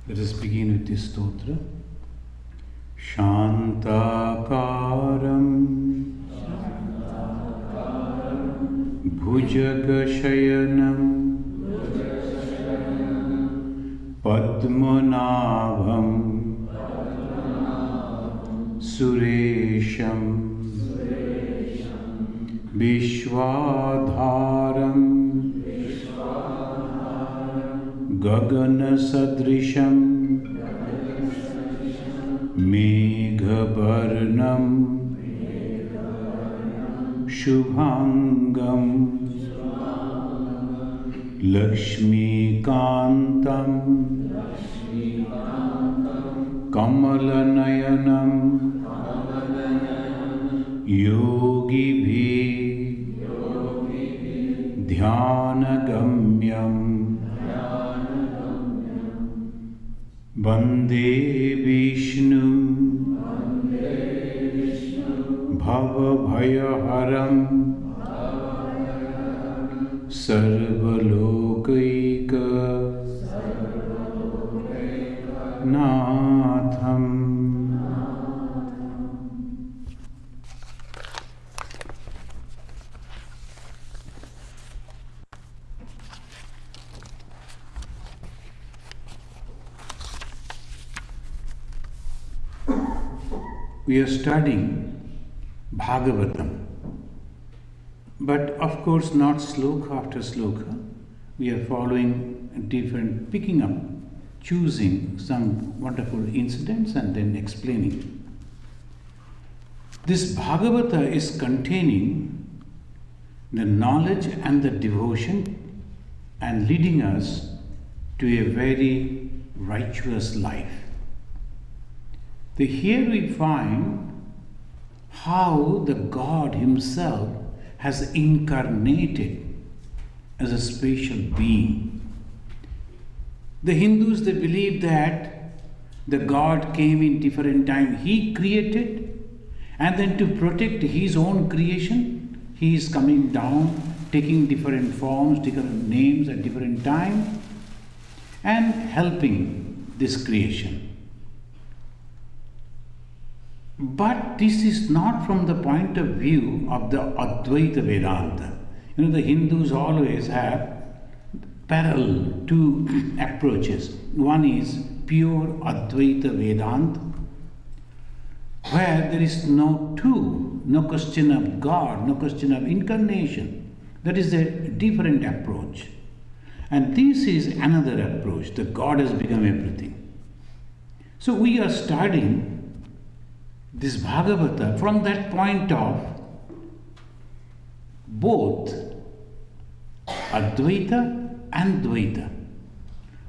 Let us begin with this stotra. Shantakaram Bhujagashayanam Padmanabham Suresham Vishwadharam Gagana Sadrisham Meghavarnam Shubhangam Lakshmi Kantam Kamalanayanam Yogibhi Dhyanagamyam Vande Vishnu Bhavabhayaharam Sarvalokaika Natham. We are studying Bhagavatam, but of course not sloka after sloka. We are following different, picking up, choosing some wonderful incidents and then explaining. This Bhagavata is containing the knowledge and the devotion and leading us to a very righteous life. Here we find how the God Himself has incarnated as a spatial being. The Hindus, they believe that the God came in different time. He created, and then to protect His own creation, He is coming down, taking different forms, different names at different time, and helping this creation. But this is not from the point of view of the Advaita Vedanta. You know, the Hindus always have parallel two approaches. One is pure Advaita Vedanta, where there is no two, no question of God, no question of incarnation. That is a different approach. And this is another approach, that God has become everything. So we are studying this Bhagavata from that point of both Advaita and Dvaita.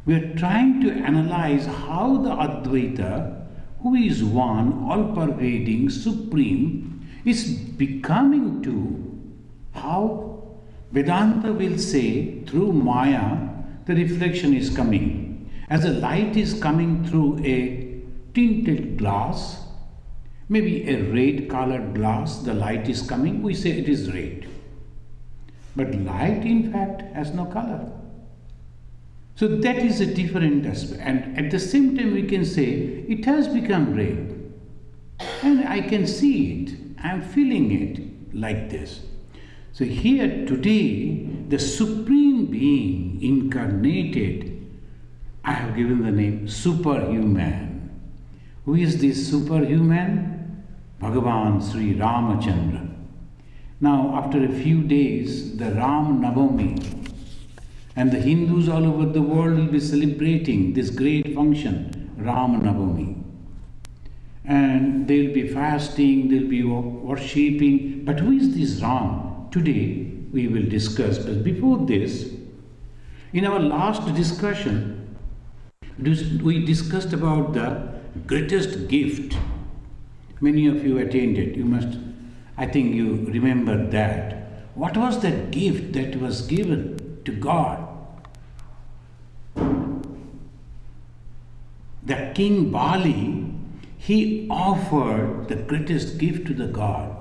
We are trying to analyze how the Advaita, who is one, all-pervading, supreme, is becoming to how Vedanta will say through Maya the reflection is coming. As the light is coming through a tinted glass, maybe a red colored glass, the light is coming, we say it is red. But light in fact has no color. So that is a different aspect. And at the same time we can say it has become red. And I can see it, I am feeling it like this. So here today, the Supreme Being incarnated, I have given the name superhuman. Who is this superhuman? Bhagavan Sri Ramachandra. Now, after a few days, the Ram Navami, and the Hindus all over the world will be celebrating this great function, Ram Navami. And they'll be fasting, they'll be worshipping. But who is this Ram? Today we will discuss. But before this, in our last discussion, we discussed about the greatest gift. Many of you attended. You must, I think you remember that. What was that gift that was given to God? The king Bali, he offered the greatest gift to the God.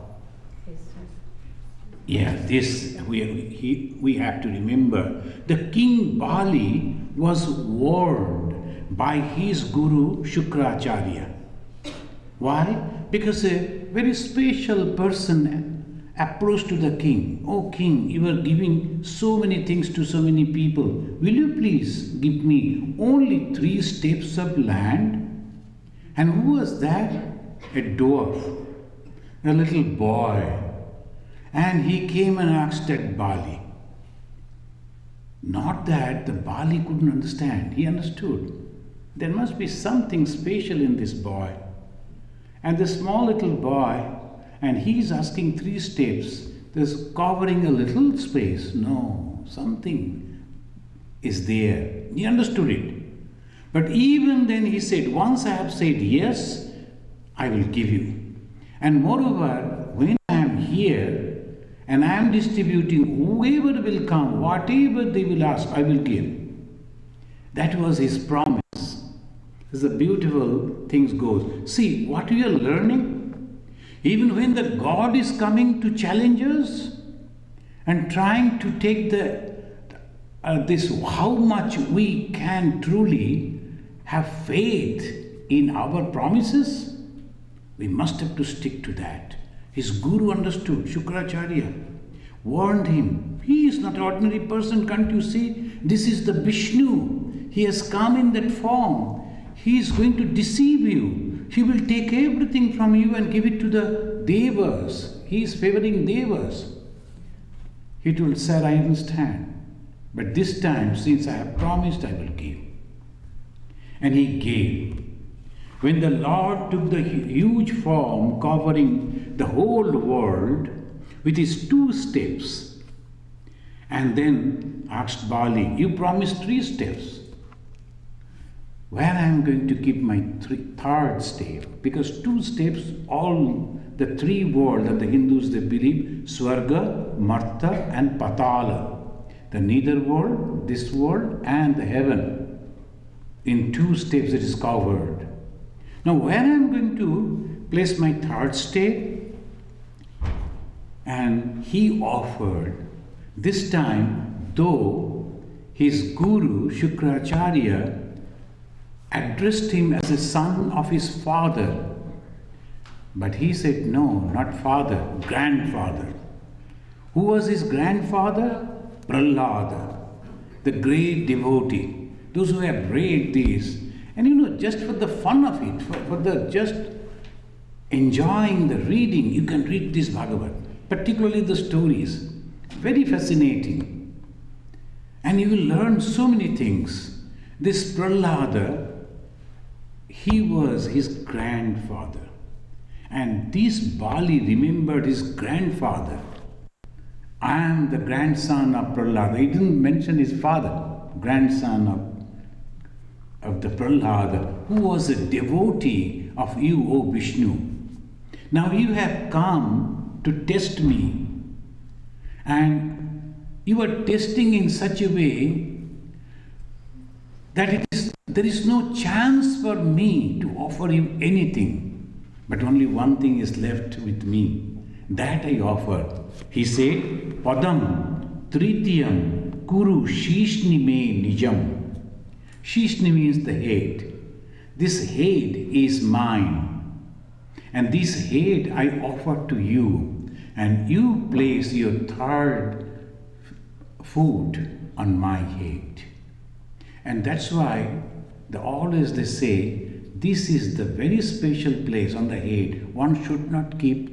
Yeah, this we have to remember. The king Bali was warned by his guru Shukracharya. Why? Because a very special person approached to the king. Oh king, you are giving so many things to so many people. Will you please give me only 3 steps of land? And who was that? A dwarf, a little boy. And he came and asked at Bali. Not that the Bali couldn't understand. He understood. There must be something special in this boy. And the small little boy, and he's asking 3 steps, there's covering a little space. No, something is there. He understood it. But even then he said, once I have said yes, I will give you. And moreover, when I am here and I am distributing, whoever will come, whatever they will ask, I will give. That was his promise. As the beautiful things goes. See, what we are learning, even when the God is coming to challenge us and trying to take how much we can truly have faith in our promises, we must have to stick to that. His guru understood, Shukracharya warned him. He is not an ordinary person, can't you see? This is the Vishnu. He has come in that form. He is going to deceive you. He will take everything from you and give it to the Devas. He is favoring Devas. He told, sir, I understand. But this time, since I have promised, I will give. And he gave. When the Lord took the huge form covering the whole world with his 2 steps, and then asked Bali, you promised 3 steps. Where I am going to keep my 3rd step? Because 2 steps, all the 3 worlds that the Hindus they believe, Swarga, Martha and Patala. The nether world, this world and the heaven. In 2 steps it is covered. Now where I am going to place my 3rd step? And he offered, this time though his guru Shukracharya addressed him as a son of his father. But he said, no, not father, grandfather. Who was his grandfather? Prahlada, the great devotee. Those who have read this, and just for the fun of it, for the just enjoying the reading, you can read this Bhagavad, particularly the stories. Very fascinating. And you will learn so many things. This Prahlada, he was his grandfather. And this Bali remembered his grandfather. I am the grandson of Prahlada. He didn't mention his father, grandson of the Prahlada, who was a devotee of you, O Vishnu. Now you have come to test me. And you are testing in such a way that there is no chance for me to offer you anything. But only one thing is left with me. That I offer. He said, Padam Tritiyam Kuru Shishni Me Nijam. Shishni means the head. This head is mine. And this head I offer to you. And you place your 3rd foot on my head. And that's why always they say, this is the very special place on the head. One should not keep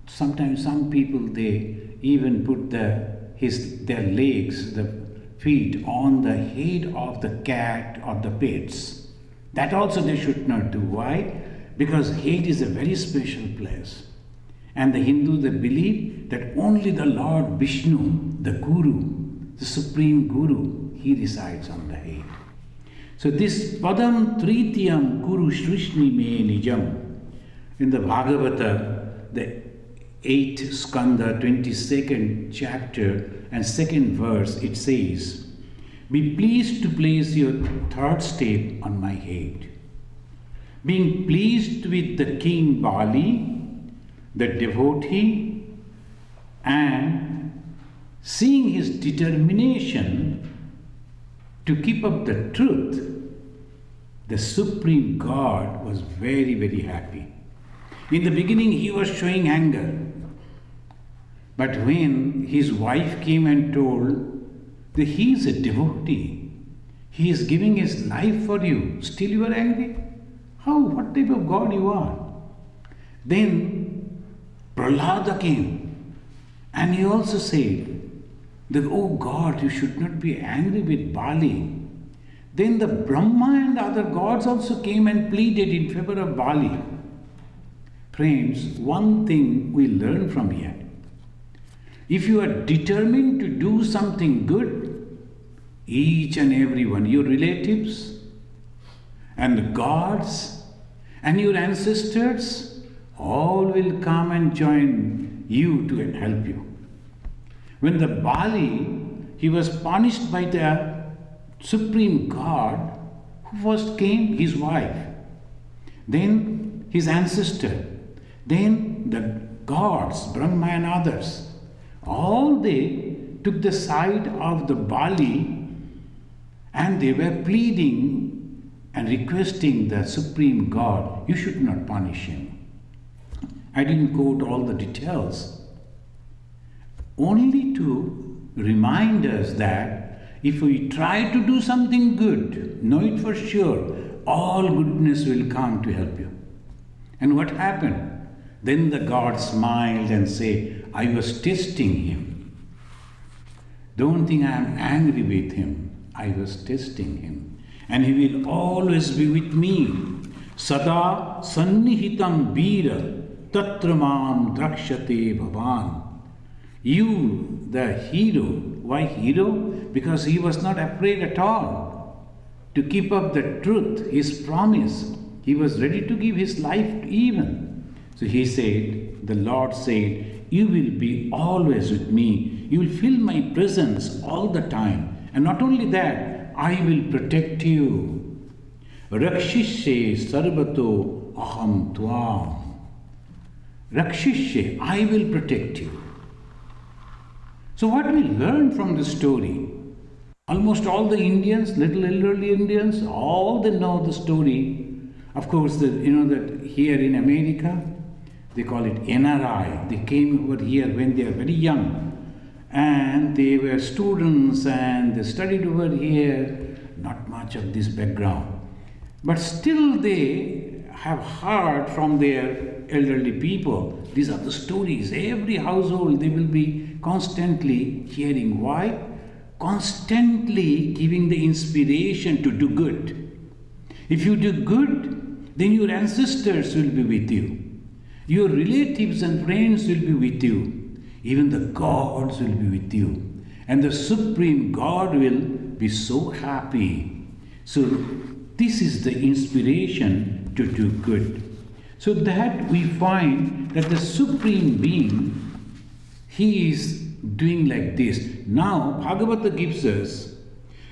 sometimes some people they even put their legs, the feet on the head of the cat or the pets. That also they should not do. Why? Because head is a very special place. And the Hindu they believe that only the Lord Vishnu, the Guru, the Supreme Guru, he resides on the head. So this Padam Tritiyam Kuru Shrishni Me Nijam, in the Bhagavata, the 8th skanda, 22nd chapter and 2nd verse, it says, be pleased to place your 3rd step on my head. Being pleased with the king Bali, the devotee, and seeing his determination to keep up the truth, the Supreme God was very, very happy. In the beginning, he was showing anger. But when his wife came and told that he is a devotee, he is giving his life for you, still you are angry? How? What type of God you are? Then Prahlada came and he also said that, oh God, you should not be angry with Bali. Then the Brahma and other gods also came and pleaded in favor of Bali. Friends, one thing we learn from here. If you are determined to do something good, each and every one, your relatives and the gods and your ancestors, all will come and join you to help you. When the Bali, he was punished by the Supreme God, who first came? His wife, then his ancestor, then the gods, Brahma and others. All they took the side of the Bali and they were pleading and requesting the Supreme God, you should not punish him. I didn't quote all the details, only to remind us that if we try to do something good, know it for sure, all goodness will come to help you. And what happened? Then the God smiled and said, I was testing him. Don't think I am angry with him. I was testing him. And he will always be with me. Sada sannihitam veera tatramam drakshate bhavan. You, the hero. Why hero? Because he was not afraid at all. To keep up the truth, his promise, he was ready to give his life even. So he said, the Lord said, you will be always with me. You will feel my presence all the time. And not only that, I will protect you. Rakshishe sarvato aham tvam. Rakshishe, I will protect you. So what we learn from this story, almost all the Indians, little elderly Indians, all they know the story. Of course, that here in America, they call it NRI. They came over here when they are very young. And they were students and they studied over here. Not much of this background. But still they have heard from their elderly people. These are the stories. Every household they will be constantly hearing. Why? Constantly giving the inspiration to do good. If you do good, then your ancestors will be with you. Your relatives and friends will be with you. Even the gods will be with you. And the Supreme God will be so happy. So this is the inspiration to do good. So that we find that the Supreme Being, he is doing like this. Now Bhagavatam gives us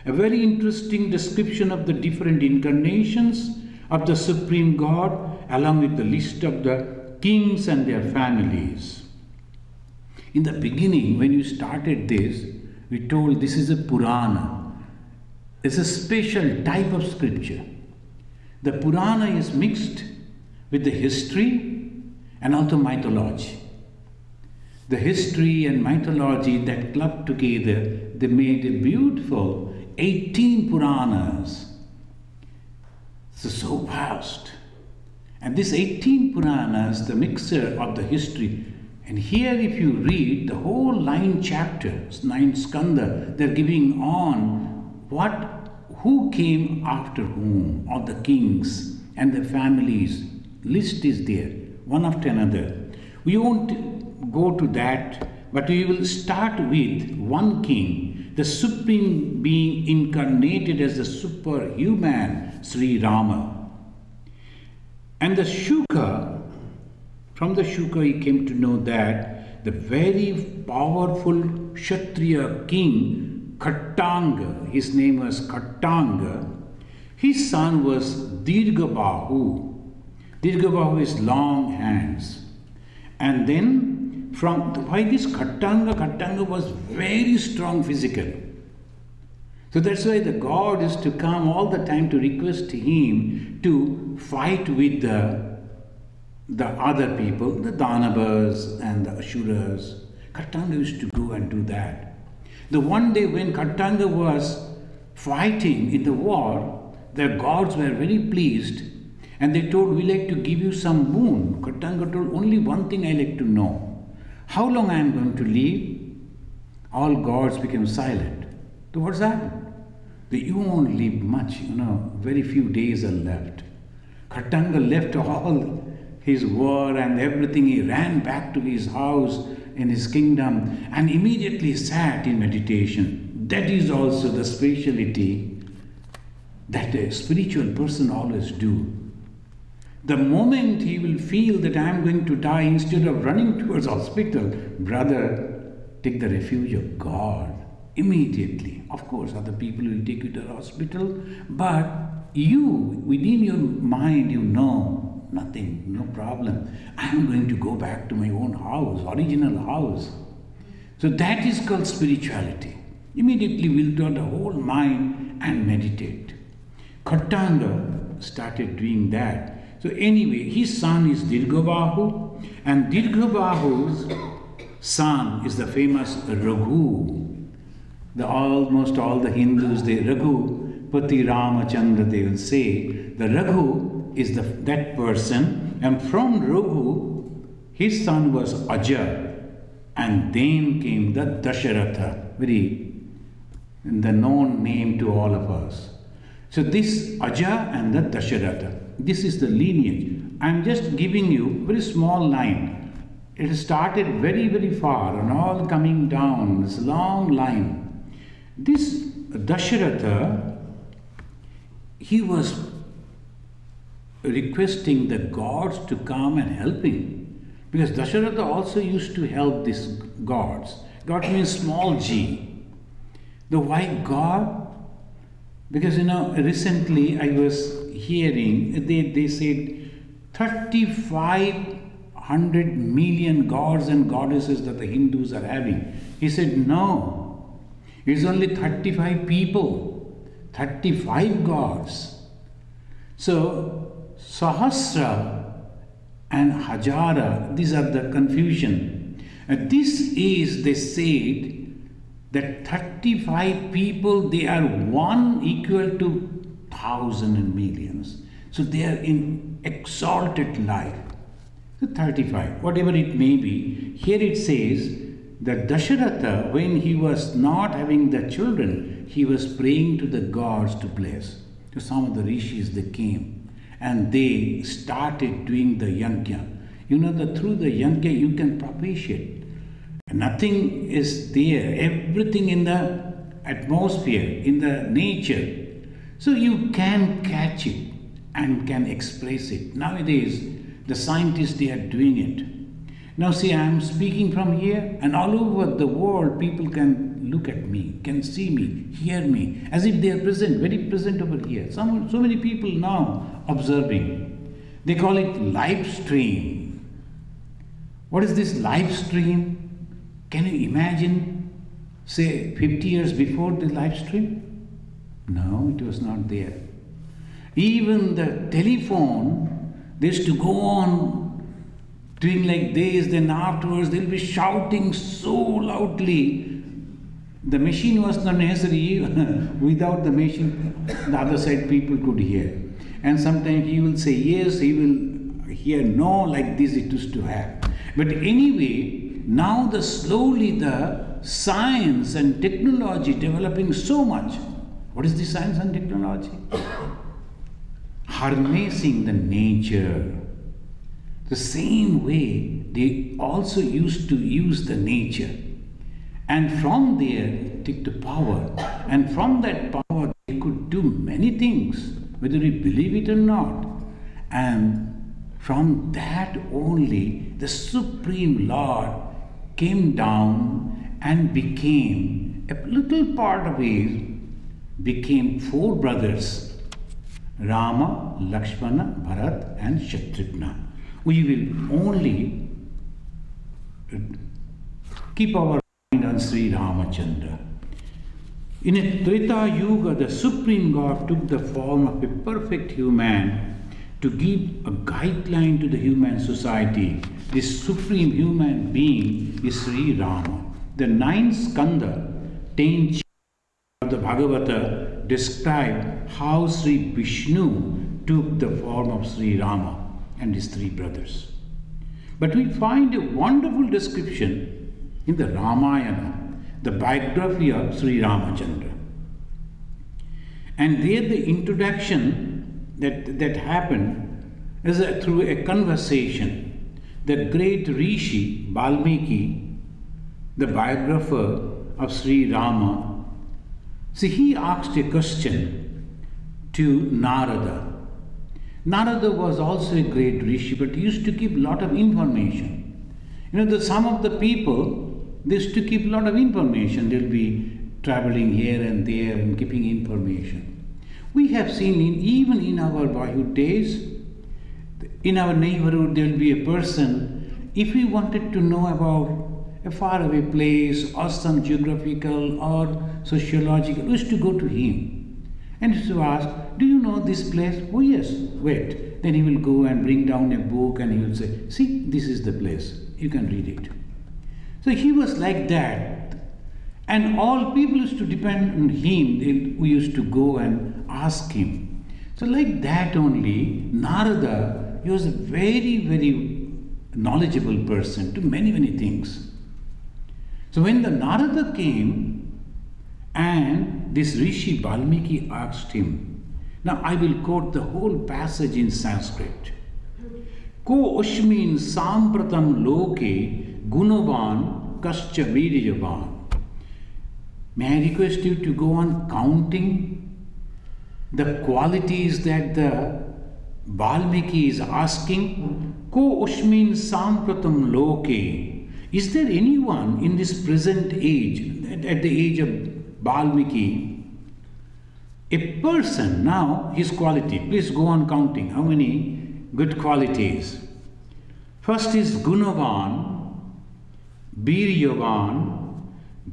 a very interesting description of the different incarnations of the Supreme God, along with the list of the kings and their families. In the beginning, when you started this, we told this is a Purana. It's a special type of scripture. The Purana is mixed with the history and also mythology. The history and mythology that clubbed together, they made a beautiful 18 Puranas. So vast. And this 18 Puranas, the mixture of the history. And here if you read the whole 9 chapters, 9 skanda, they're giving on who came after whom, of the kings and the families. List is there, one after another. We won't go to that, but we will start with one king, the Supreme Being incarnated as the superhuman Sri Rama. And the Shuka, from the Shuka he came to know that the very powerful Kshatriya king Khattanga, his name was Khattanga, his son was Dirghabahu. Dirghabahu is long hands. And then why this Khattanga? Khattanga was very strong physically. So that's why the God is to come all the time to request him to fight with the other people, the Danavas and the Asuras. Khattanga used to go and do that. The one day when Khattanga was fighting in the war, the gods were very pleased and they told, we like to give you some boon. Khattanga told, only one thing I like to know. How long I am going to live? All gods became silent. So what's happened? You won't live much, very few days are left. Khattanga left all his war and everything. He ran back to his house in his kingdom and immediately sat in meditation. That is also the speciality that a spiritual person always do. The moment he will feel that I am going to die, instead of running towards hospital, brother, take the refuge of God. Immediately. Of course, other people will take you to the hospital, but you, within your mind, you know, nothing, no problem. I am going to go back to my own house, original house. So that is called spirituality. Immediately we'll turn the whole mind and meditate. Khattanga started doing that. So anyway, his son is Dirghabahu, and Dirghabahu's son is the famous Raghu. Almost all the Hindus, they Raghu, Pati Ramachandra, they will say, the Raghu is that person, and from Raghu, his son was Aja, and then came the Dasharatha, the known name to all of us. So this Aja and the Dasharatha, this is the lineage. I am just giving you a very small line. It started very, very far and all coming down, this long line. This Dasharatha, he was requesting the gods to come and help him. Because Dasharatha also used to help these gods. God means small g. The why God? Because recently I was hearing, they said 3,500 million gods and goddesses that the Hindus are having. He said, no. It's only 35 people, 35 gods. So, Sahasra and Hajara, these are the confusion. This is, they said, that 35 people, they are one equal to 1,000 and millions. So they are in exalted life. So 35, whatever it may be. Here it says, that Dasharatha, when he was not having the children, he was praying to the gods to bless. So some of the rishis, they came and they started doing the yajna. That through the yajna you can propitiate. Nothing is there, everything in the atmosphere, in the nature. So you can catch it and can express it. Nowadays, the scientists, they are doing it. Now see, I am speaking from here and all over the world people can look at me, can see me, hear me, as if they are present, very present over here. So many people now observing. They call it live stream. What is this live stream? Can you imagine, say 50 years before the live stream? No, it was not there. Even the telephone, they used to go on doing like this, then afterwards they'll be shouting so loudly. The machine was not necessary. Without the machine, the other side people could hear. And sometimes he will say yes, he will hear no, like this it used to happen. But anyway, now slowly the science and technology developing so much. What is the science and technology? Harnessing the nature. The same way they also used to use the nature. And from there take the power. And from that power they could do many things, whether we believe it or not. And from that only the Supreme Lord came down and became, a little part of it became 4 brothers, Rama, Lakshmana, Bharat and Shatrugna. We will only keep our mind on Sri Ramachandra. In a Treta Yuga, the Supreme God took the form of a perfect human to give a guideline to the human society. This supreme human being is Sri Rama. The 9th skanda, 10 chapters of the Bhagavata describe how Sri Vishnu took the form of Sri Rama and his 3 brothers. But we find a wonderful description in the Ramayana, the biography of Sri Ramachandra. And there the introduction that happened is through a conversation. The great Rishi Valmiki, the biographer of Sri Rama, see, he asked a question to Narada. Narada was also a great Rishi, but he used to keep a lot of information. You know, some of the people, they used to keep a lot of information. They'll be traveling here and there and keeping information. We have seen even in our boyhood days, in our neighborhood, there will be a person, if we wanted to know about a faraway place or some geographical or sociological, we used to go to him. And used to ask, do you know this place? Oh yes, wait. Then he will go and bring down a book and he will say, see, this is the place. You can read it. So he was like that. And all people used to depend on him. We used to go and ask him. So like that only, Narada, he was a very, very knowledgeable person to many, many things. So when the Narada came and this Rishi Valmiki asked him, now I will quote the whole passage in Sanskrit. Ko Ushmin Sampratam Loke Gunavan Kascha Viryavan. May I request you to go on counting the qualities that the Valmiki is asking? Ko Ushmin Sampratam Loke. Is there anyone in this present age, at the age of Valmiki, a person, now his quality, please go on counting how many good qualities. First is Gunavan, Viryavan,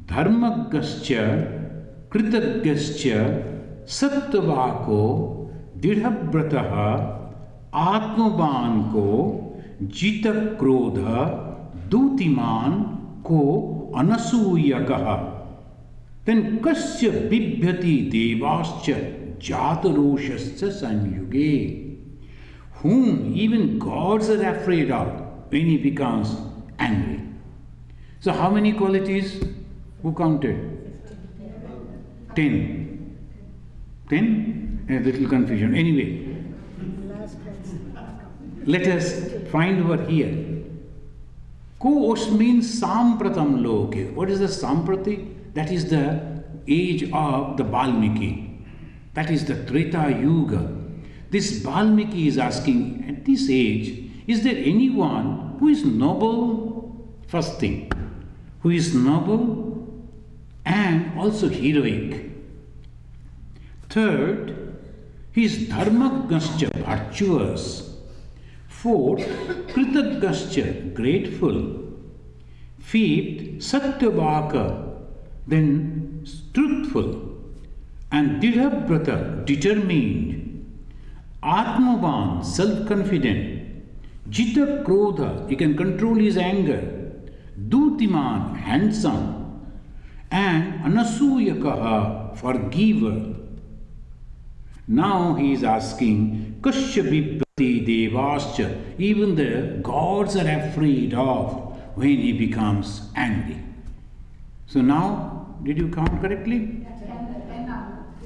Dharmagascha, Kritaggascha, Sattavako, Didhabrataha, Atmaban ko, Jita Krodha, Dutiman ko, Anasuyakaha. Then Kasya Bibhyati Devascha Jataroshascha Sanyuge, whom even gods are afraid of when he becomes angry. So how many qualities? Who counted? 10. 10? A little confusion. Anyway, let us find over here. Ko means Sampratam Loke. What is the Samprati? That is the age of the Valmiki. That is the Treta Yuga. This Valmiki is asking, at this age, is there anyone who is noble? First thing, who is noble and also heroic. Third, he is Dharmagascha, virtuous. Fourth, Kritaggascha, grateful. Fifth, Satyavaka, then truthful. And Didhabrata, determined. Atmavan, self-confident. Jita Krodha, he can control his anger. Dutiman, handsome. And Anasuyakaha, forgiver. Now he is asking, Kashyabhipati Devascha, even the gods are afraid of when he becomes angry. So now, did you count correctly?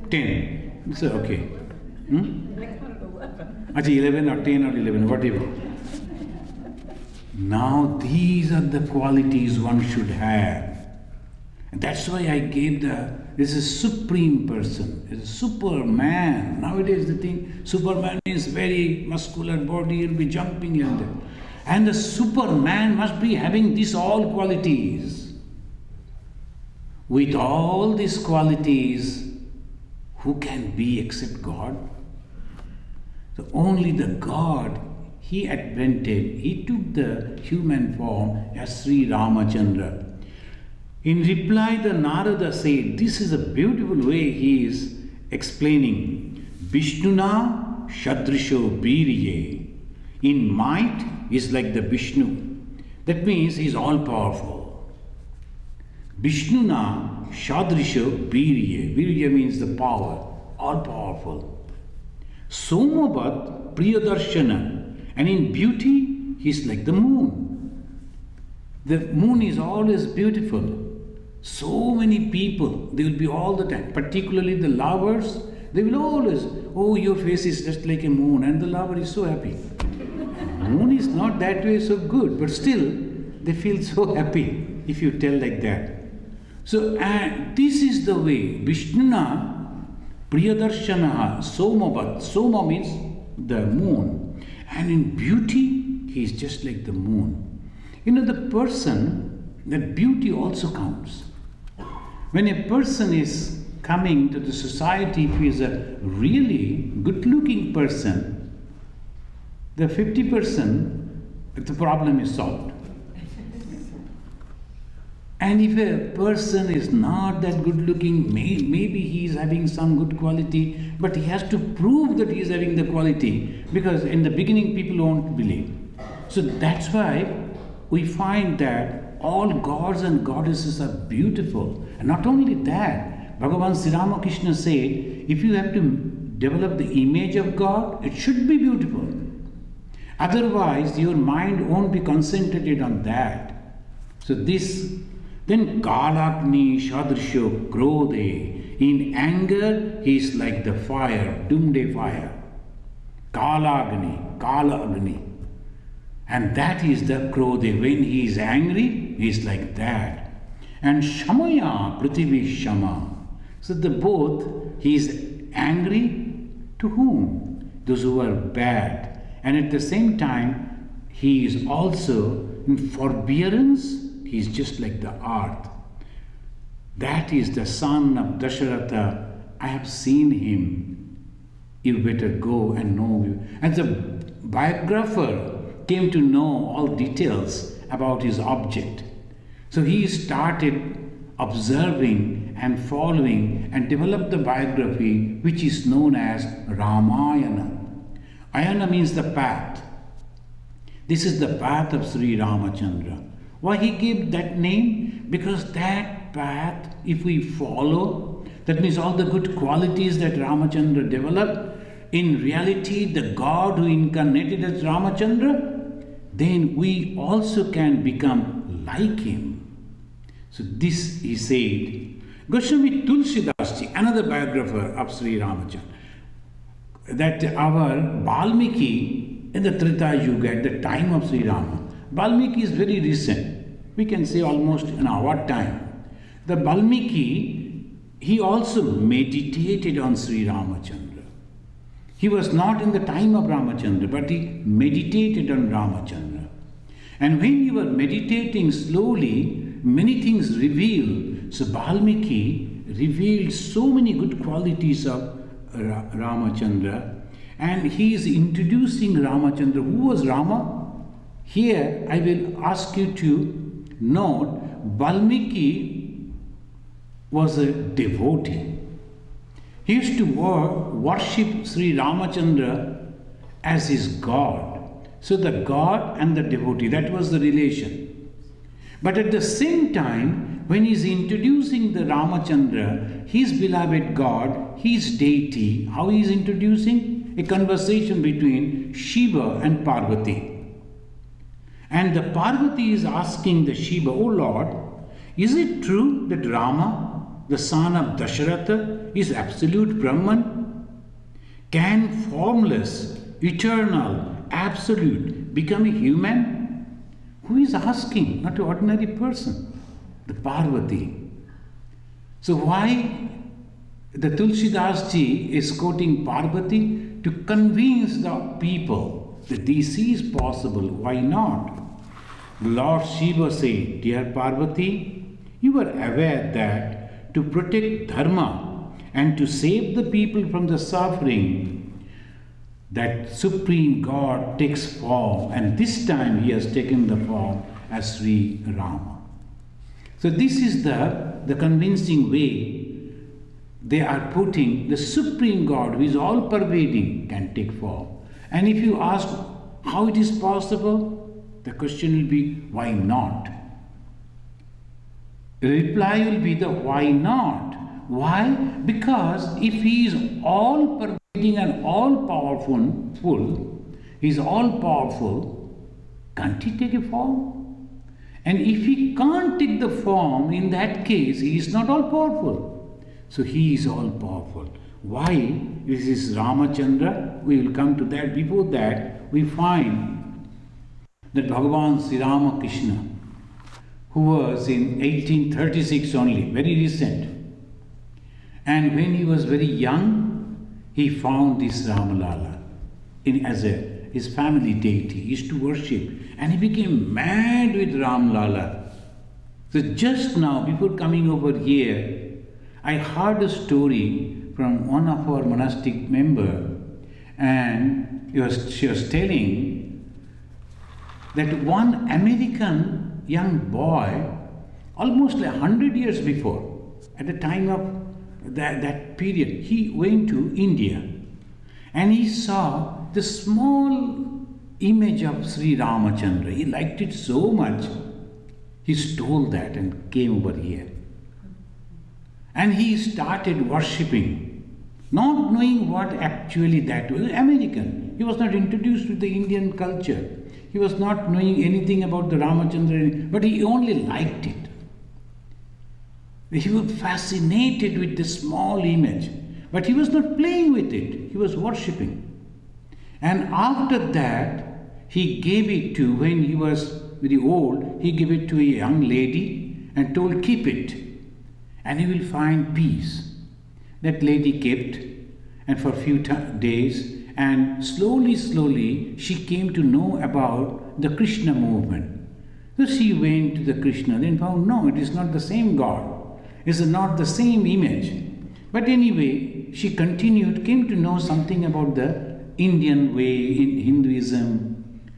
10. So, okay. 11 or 10 or 11, whatever. Now these are the qualities one should have. And that's why I gave this is supreme person, is a superman. Nowadays the thing, superman is very muscular body, he'll be jumping here and there. And the superman must be having these all qualities. With all these qualities, who can be except God? So only the God, he invented, he took the human form as Sri Ramachandra. In reply, the Narada said, this is a beautiful way he is explaining. Vishnuna Shadrisho Biriye. In might is like the Vishnu. That means he is all powerful. Vishnuna Shadrisho Biriye. Biriye means the power, all powerful. Somavat Priyadarshana. And in beauty, he is like the moon. The moon is always beautiful. So many people, they will be all the time, particularly the lovers, they will always, oh, your face is just like a moon, and the lover is so happy. Moon is not that way so good, but still, they feel so happy if you tell like that. So, this is the way, Vishnuna Priyadarshanaha Somavat. Soma means the moon. And in beauty, he is just like the moon. You know, the person, that beauty also counts. When a person is coming to the society, if he is a really good-looking person, the 50%, the problem is solved. And if a person is not that good-looking, maybe he is having some good quality, but he has to prove that he is having the quality, because in the beginning people won't believe. So that's why we find that all gods and goddesses are beautiful. And not only that, Bhagavan Sri Ramakrishna said, if you have to develop the image of God, it should be beautiful. Otherwise, your mind won't be concentrated on that. So this, then Kalagni Shadrisho Krodhe. In anger, he is like the fire, doomsday fire. Kalagni. And that is the Krodhe. When he is angry, he is like that. And Shamaya Prithivi Shama. So he is angry to whom? Those who are bad. And at the same time, he is also in forbearance, he is just like the earth. That is the son of Dasharatha. I have seen him. You better go and know him. And the biographer came to know all details about his object. So he started observing and following and developed the biography which is known as Ramayana. Ayana means the path. This is the path of Sri Ramachandra. Why he gave that name? Because that path, if we follow, that means all the good qualities that Ramachandra developed, in reality the God who incarnated as Ramachandra, then we also can become like him. So this he said. Goswami Tulsidasji, another biographer of Sri Ramachandra, that our Valmiki in the Treta Yuga, at the time of Sri Rama, Valmiki is very recent. We can say almost in our time. The Valmiki, he also meditated on Sri Ramachandra. He was not in the time of Ramachandra, but he meditated on Ramachandra. And when you were meditating slowly, many things revealed. So Valmiki revealed so many good qualities of Ramachandra, and he is introducing Ramachandra. Who was Rama? Here I will ask you to note, Valmiki was a devotee. He used to worship Sri Ramachandra as his God. So the God and the devotee, that was the relation. But at the same time, when he is introducing the Ramachandra, his beloved God, his deity, how he is introducing? A conversation between Shiva and Parvati. And the Parvati is asking the Shiva, "Oh Lord, is it true that Rama, the son of Dasharatha, is absolute Brahman? Can formless, eternal, absolute become a human?" Who is asking? Not an ordinary person. The Parvati. So why the Tulsidas ji is quoting Parvati? To convince the people that this is possible. Why not? Lord Shiva said, "Dear Parvati, you are aware that to protect dharma and to save the people from the suffering, that Supreme God takes form, and this time he has taken the form as Sri Rama." So this is the convincing way they are putting the Supreme God, who is all-pervading, can take form. And if you ask how it is possible, the question will be, why not? The reply will be the why not? Why? Because if he is all-pervading and all-powerful, he is all-powerful, can't he take a form? And if he can't take the form, in that case, he is not all-powerful. So he is all-powerful. Why? This is Ramachandra. We will come to that. Before that, we find that Bhagavan Sri Ramakrishna, who was in 1836 only, very recent, and when he was very young, he found this Ramalala as his family deity. He used to worship, and he became mad with Ramalala. So just now, before coming over here, I heard a story from one of our monastic member, and she was telling that one American young boy, almost 100 years before, at the time of that period, he went to India and he saw the small image of Sri Ramachandra. He liked it so much, he stole that and came over here. And he started worshipping, not knowing what actually that was. American. He was not introduced to the Indian culture. He was not knowing anything about the Ramachandra, but he only liked it. He was fascinated with the small image, but he was not playing with it. He was worshipping. And after that, he gave it to, when he was very old, he gave it to a young lady and told, keep it, and you will find peace. That lady kept, and for a few days, and slowly she came to know about the Krishna movement. So she went to the Krishna, then found, no, it is not the same God. It is not the same image. But anyway, she continued, came to know something about the Indian way in Hinduism.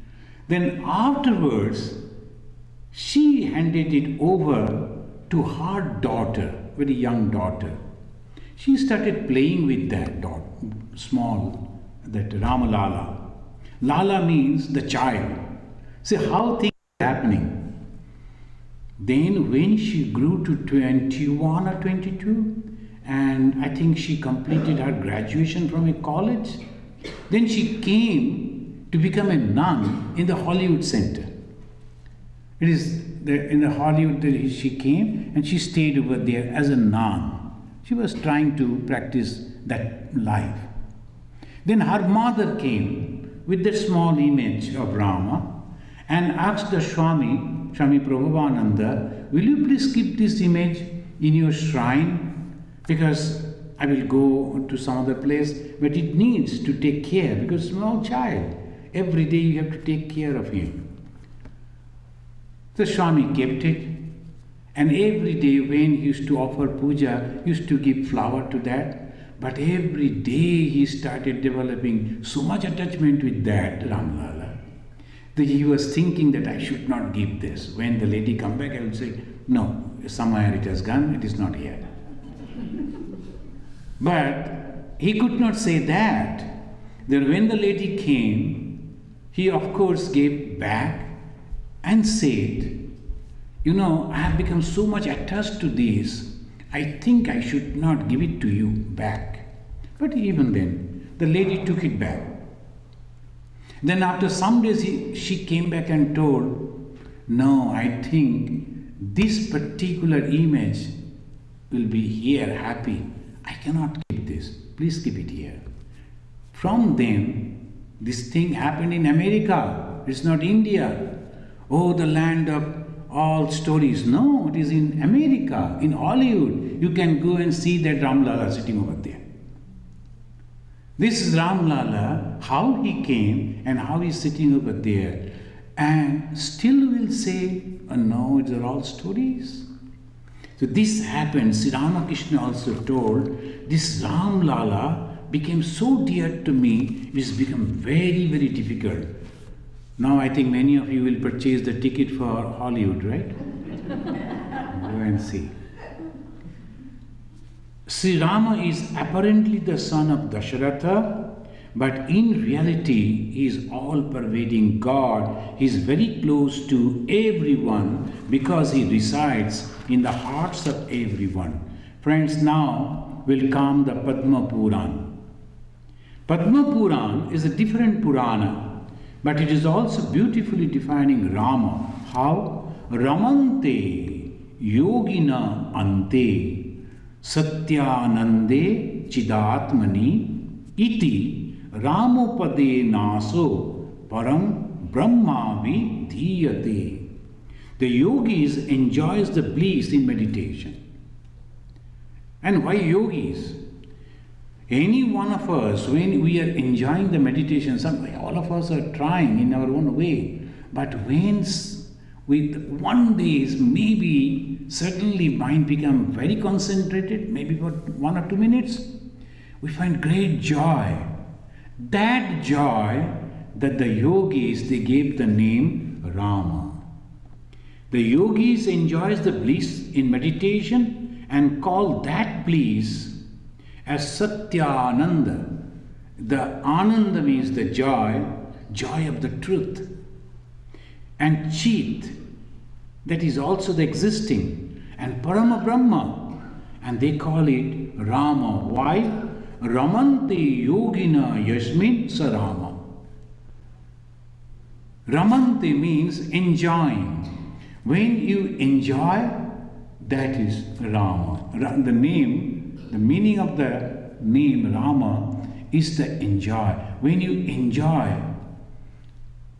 Then afterwards, she handed it over to her daughter, very young daughter. She started playing with that that Ramalala. Lala means the child. See how things are happening. Then when she grew to 21 or 22, and I think she completed her graduation from a college, then she came to become a nun in the Hollywood Center. It is in the Hollywood that she came, and she stayed over there as a nun. She was trying to practice that life. Then her mother came with the small image of Rama and asked the Swami Prabhupada, will you please keep this image in your shrine? Because I will go to some other place, but it needs to take care, because small child, every day you have to take care of him. The Swami kept it, and every day when he used to offer puja, he used to give flower to that. But every day he started developing so much attachment with that Ramalala that he was thinking that I should not give this. When the lady come back, I will say, no, somewhere it has gone, it is not here. But he could not say that. Then when the lady came, he of course gave back and said, you know, I have become so much attached to this, I think I should not give it to you back. But even then, the lady took it back. Then after some days, she came back and told, no, I think this particular image will be here happy. I cannot keep this. Please keep it here. From then, this thing happened in America. It's not India. Oh, the land of all stories. No, it is in America, in Hollywood. You can go and see that Ramalala sitting over there. This is Ramalala, how he came and how he is sitting over there. And still will say, oh, no, these are all stories. So this happened. Sri Ramakrishna also told, this Ramalala became so dear to me, it has become very, very difficult. Now I think many of you will purchase the ticket for Hollywood, right? and see. Sri Rama is apparently the son of Dasharatha, but in reality he is all-pervading God. He is very close to everyone because he resides in the hearts of everyone. Friends, now will come the Padma Purana. Padma Purana is a different Purana, but it is also beautifully defining Rama. How? Ramante yogina ante satyanande chidatmani iti ramopade naso param brahmavi dhiyate. The yogis enjoys the bliss in meditation. And why yogis? Any one of us, when we are enjoying the meditation, all of us are trying in our own way. But when with one day, maybe suddenly mind become very concentrated, maybe for 1 or 2 minutes, we find great joy. That joy that the yogis, they gave the name Rama. The yogis enjoys the bliss in meditation and call that bliss as Satyananda. The Ananda means the joy of the truth. And Chit, that is also the existing. And Parama Brahma, and they call it Rama. Why? Ramante yogina yasmin sarama. Ramante means enjoying. When you enjoy, that is Rama. The meaning of the name Rama is to enjoy. When you enjoy.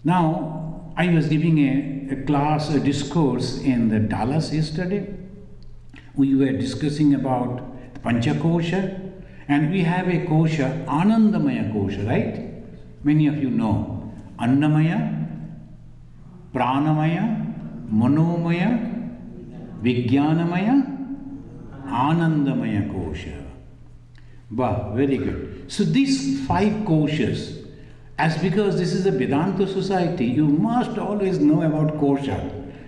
Now, I was giving a class, a discourse in the Dallas yesterday. We were discussing about the Panchakosha, and we have a kosha, Anandamaya Kosha, right? Many of you know. Annamaya, Pranamaya, Manomaya, Vijnanamaya, Anandamaya Kosha. Wow, very good. So these 5 koshas, as because this is a Vedanta society, you must always know about kosha,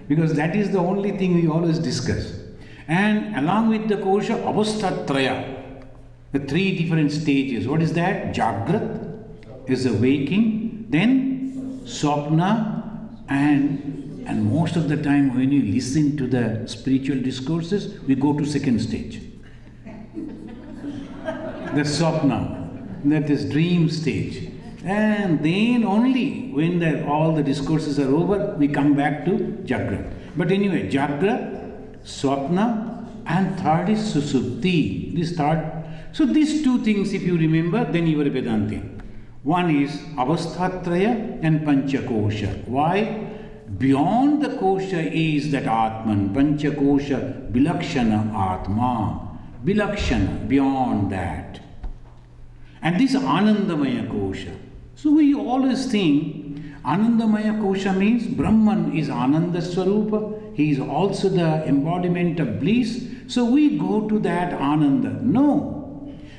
because that is the only thing we always discuss. And along with the kosha, avasthatraya, the 3 different stages. What is that? Jagrat is the waking, then Swapna, and most of the time when you listen to the spiritual discourses, we go to 2nd stage. The Swapna, that is dream stage. And then only when all the discourses are over, we come back to Jagrat. But anyway, Jagrat, Swapna, and 3rd is Susupti. This 3rd. So these 2 things, if you remember, then you are a Vedanti. One is Avasthatraya and Panchakosha. Why? Beyond the kosha is that Atman, Panchakosha, Bilakshana Atma. Bilakshana, beyond that. And this Anandamaya Kosha. So we always think Anandamaya Kosha means Brahman is Ananda Swarupa. He is also the embodiment of bliss. So we go to that Ananda. No.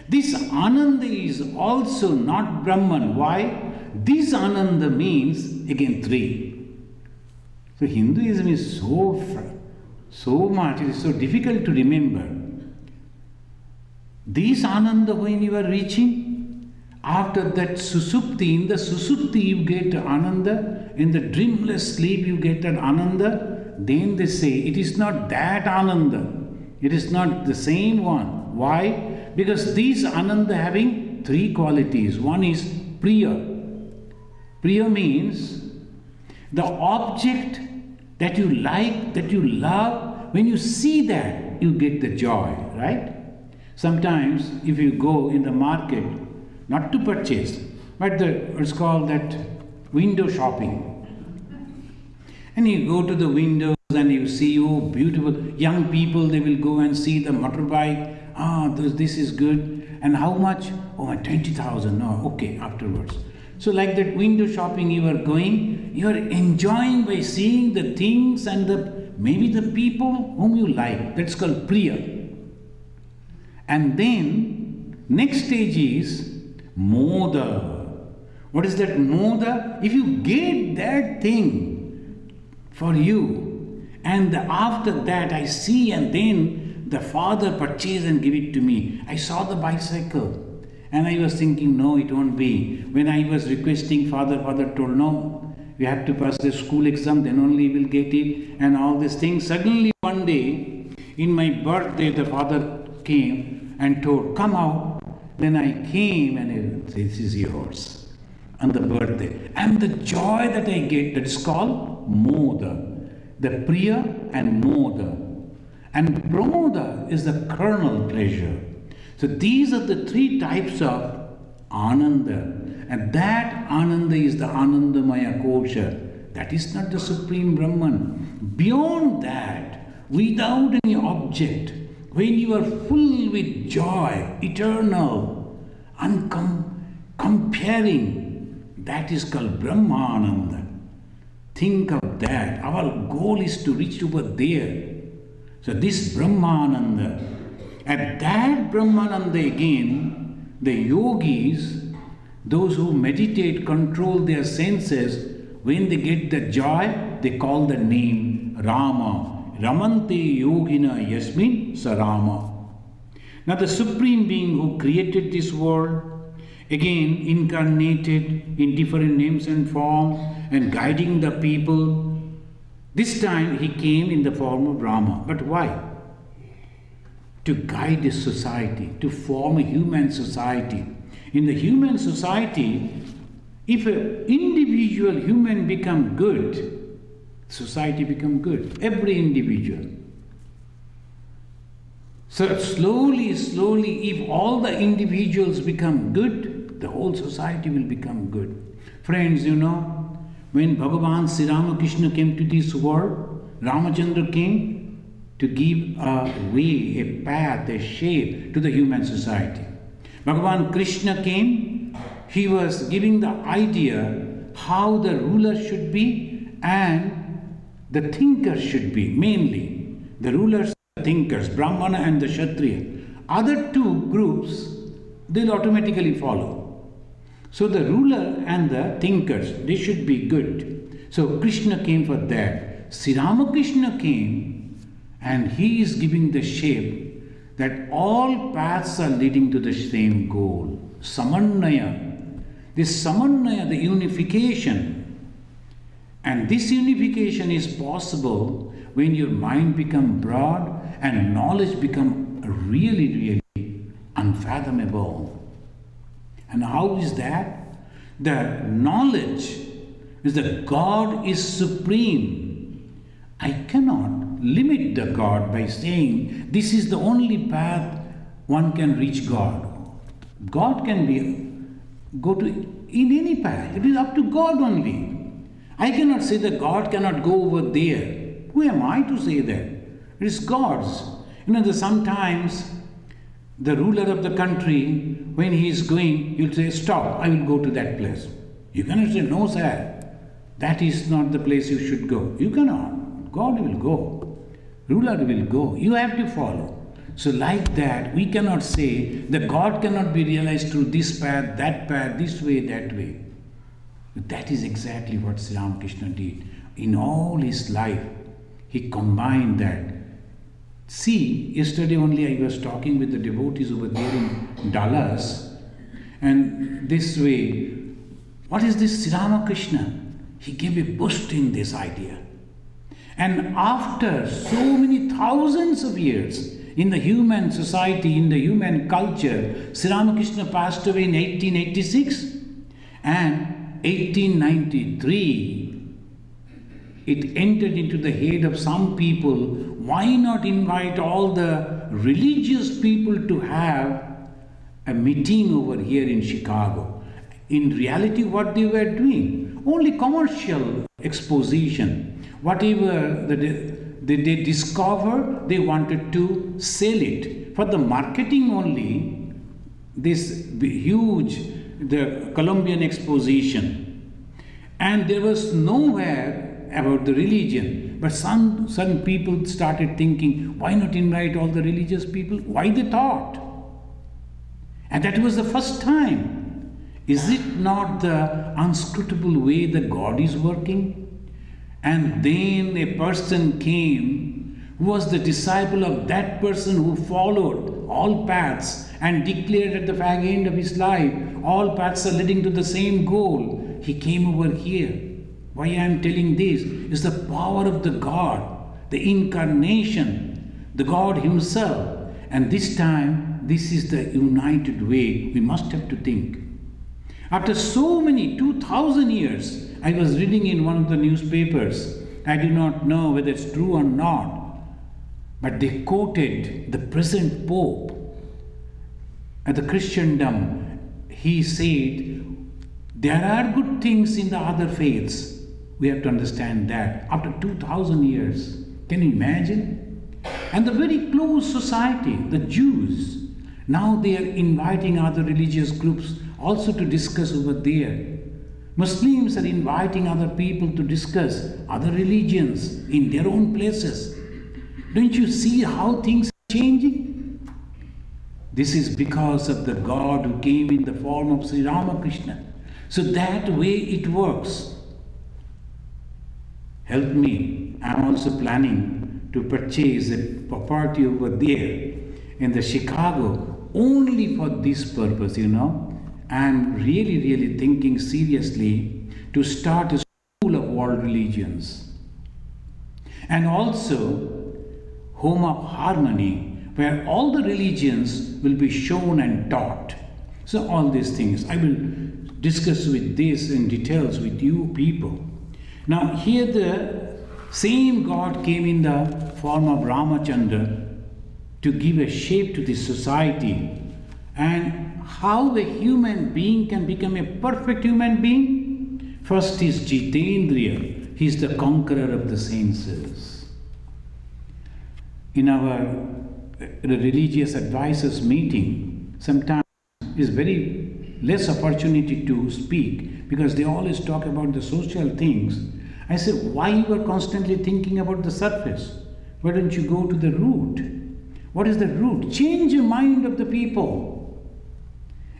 This Ananda is also not Brahman. Why? This Ananda means, again, 3. So Hinduism is so much, it is so difficult to remember. This Ananda, when you are reaching, after that Susupti, in the Susupti you get Ananda, in the dreamless sleep you get an Ananda, then they say it is not that Ananda, it is not the same one. Why? Because these Ananda having 3 qualities. One is Priya. Priya means the object that you like, that you love, when you see that, you get the joy, right? Sometimes if you go in the market, not to purchase, but it's called that window shopping. And you go to the windows and you see, oh, beautiful young people, they will go and see the motorbike. This is good. And how much? Oh, 20,000. No, okay, afterwards. So like that window shopping you are going, you are enjoying by seeing the things and maybe the people whom you like. That's called Priya. And then next stage is Moda. What is that Moda? If you get that thing for you And after that I see, and then the father purchase and give it to me. I saw the bicycle and I was thinking, no, it won't be. When I was requesting father told, no, you have to pass the school exam, then only you will get it, and all these things. Suddenly one day, in my birthday, the father came and told, come out. Then I came and I said, this is yours on the birthday. And the joy that I get, that is called moda. The priya and moda. And pramoda is the kernel pleasure. So these are the three types of ananda. And that ananda is the Anandamaya Kosha. That is not the Supreme Brahman. Beyond that, without any object, when you are full with joy, eternal, uncomparing, that is called Brahmananda. Think of that. Our goal is to reach over there. So this Brahmananda, at that Brahmananda again, the yogis, those who meditate, control their senses, when they get the joy, they call the name Rama. Ramante yogina yasmin sarama. Now the Supreme Being who created this world, again incarnated in different names and forms and guiding the people. This time he came in the form of Rama. But why? To guide a society, to form a human society. In the human society, if an individual human become good, society become good. Every individual. So slowly, if all the individuals become good, the whole society will become good. Friends, you know, when Bhagavan Sri Ramakrishna came to this world, Ramachandra came to give a way, a path, a shape to the human society. Bhagavan Krishna came, he was giving the idea how the ruler should be and the thinkers should be, mainly. The rulers, the thinkers, Brahmana and the Kshatriya. Other two groups, they'll automatically follow. So the ruler and the thinkers, they should be good. So Krishna came for that. Sri Ramakrishna came and he is giving the shape that all paths are leading to the same goal. Samannaya. This Samannaya, the unification. And this unification is possible when your mind becomes broad and knowledge becomes really, really unfathomable. And how is that? The knowledge is that God is supreme. I cannot limit the God by saying this is the only path one can reach God. God can go to in any path. It is up to God only. I cannot say that God cannot go over there. Who am I to say that? It is God's. You know, sometimes the ruler of the country, when he is going, he'll say, stop, I will go to that place. You cannot say, no, sir, that is not the place you should go. You cannot. God will go. Ruler will go. You have to follow. So like that, we cannot say that God cannot be realized through this path, this way, that way. That is exactly what Sri Ramakrishna did. In all his life, he combined that. See, yesterday only I was talking with the devotees over there in Dallas, and this way, what is this Sri Ramakrishna? He gave a boost in this idea. And after so many thousands of years in the human society, in the human culture, Sri Ramakrishna passed away in 1886, and 1893, it entered into the head of some people, why not invite all the religious people to have a meeting over here in Chicago? In reality, what they were doing? Only commercial exposition. Whatever they discover, they wanted to sell it. For the marketing only, this huge the Columbian exposition, and there was nowhere about the religion. But some people started thinking, why not invite all the religious people? Why they thought? And that was the first time. Is it not the unscrutable way that God is working? And then a person came who was the disciple of that person who followed all paths and declared at the fag end of his life, all paths are leading to the same goal. He came over here. Why I am telling this is the power of the God, the incarnation, the God himself. And this time, this is the united way we must have to think. After so many 2000 years, I was reading in one of the newspapers, I do not know whether it's true or not, but they quoted the present Pope at the Christendom. He said, there are good things in the other faiths. We have to understand that. After 2000 years, can you imagine? And the very close society, the Jews, now they are inviting other religious groups also to discuss over there. Muslims are inviting other people to discuss other religions in their own places. Don't you see how things are changing? This is because of the God who came in the form of Sri Ramakrishna. So that way it works. Help me. I am also planning to purchase a property over there in the Chicago only for this purpose, you know. I am really thinking seriously to start a school of world religions. And also home of harmony, where all the religions will be shown and taught. So all these things, I will discuss with this in details with you people. Now here the same God came in the form of Ramachandra to give a shape to this society. And how a human being can become a perfect human being? First is Jitendriya. He is the conqueror of the senses. In our religious advisors meeting, sometimes is very less opportunity to speak because they always talk about the social things. I say, why you are constantly thinking about the surface? Why don't you go to the root? What is the root? Change the mind of the people.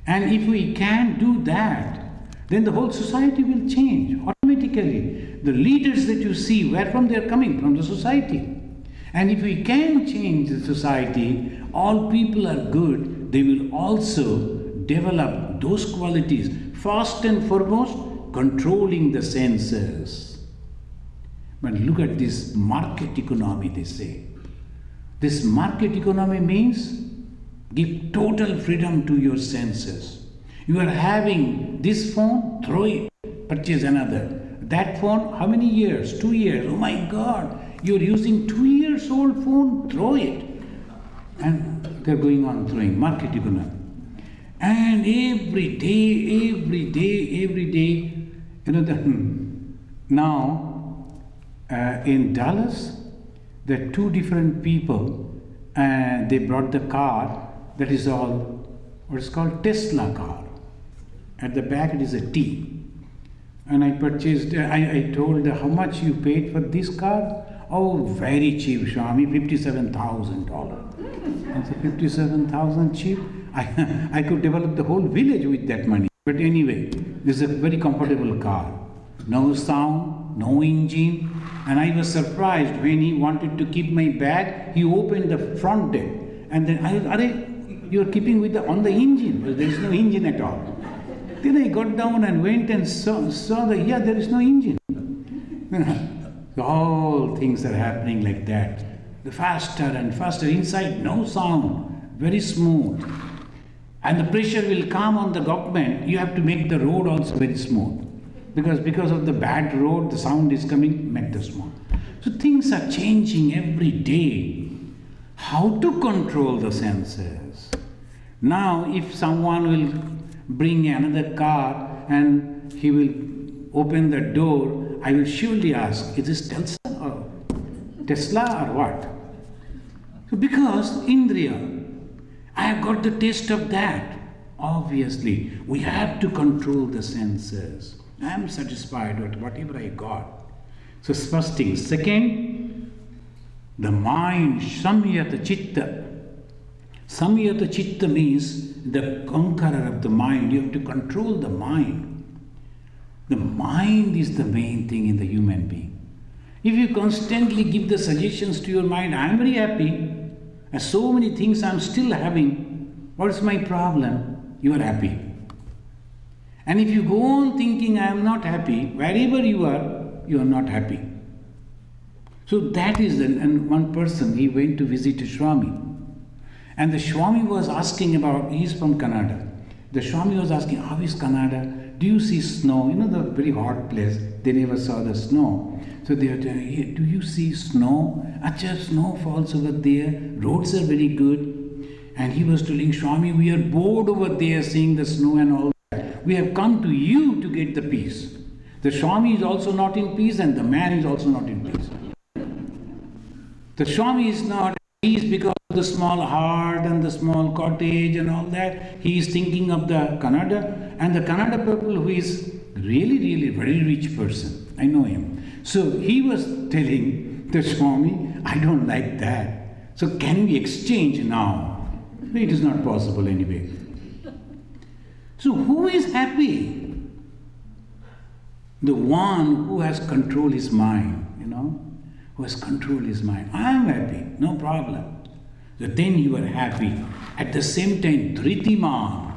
And if we can do that, then the whole society will change automatically. The leaders that you see, where from they are coming? From the society. And if we can change the society, all people are good, they will also develop those qualities. First and foremost, controlling the senses. But look at this market economy, they say. This market economy means give total freedom to your senses. You are having this phone, throw it, purchase another. That phone, how many years? 2 years. Oh my God, you're using 2 years old phone, throw it. And they're going on throwing, market economy. And every day, you know, now in Dallas, there are two different people and they brought the car. That is all what is called Tesla car. At the back it is a T. And I purchased, I told her, how much you paid for this car? Oh, very cheap, Swami, $57,000. I said, 57,000 cheap? I could develop the whole village with that money. But anyway, this is a very comfortable car. No sound, no engine. And I was surprised when he wanted to keep my bag, he opened the front deck. And then you are keeping with on the engine. Well, there is no engine at all. Then I got down and went and saw there is no engine. All things are happening like that. The faster and faster. Inside, no sound. Very smooth. And the pressure will come on the government. You have to make the road also very smooth. Because of the bad road, the sound is coming, make the smooth. So things are changing every day. How to control the senses? Now, if someone will bring another car and he will open the door, I will surely ask, is this Tesla or what? So because Indriya, I have got the taste of that. Obviously, we have to control the senses. I am satisfied with whatever I got. So first thing. Second, the mind, samyata chitta. Samyata chitta means the conqueror of the mind. You have to control the mind. The mind is the main thing in the human being. If you constantly give the suggestions to your mind, I am very happy, and so many things I am still having, what is my problem? You are happy. And if you go on thinking I am not happy, wherever you are not happy. So that is, and one person, he went to visit a Swami. And the Swami was asking about, he is from Canada. The Swami was asking, how is Canada? Do you see snow? You know, the very hot place, they never saw the snow. So they were telling, hey, do you see snow? Acha, snow falls over there, roads are very good. And he was telling Swami, we are bored over there seeing the snow and all that. We have come to you to get the peace. The Swami is also not in peace and the man is also not in peace. The Swami is not at peace because of the small heart and the small cottage and all that. He is thinking of the Canada and the Canada people who is really very rich person. I know him. So he was telling the Swami, I don't like that. So can we exchange now? It is not possible anyway. So who is happy? The one who has controlled his mind, who has controlled his mind. I am happy, no problem. So then you are happy. At the same time, Dhritiman.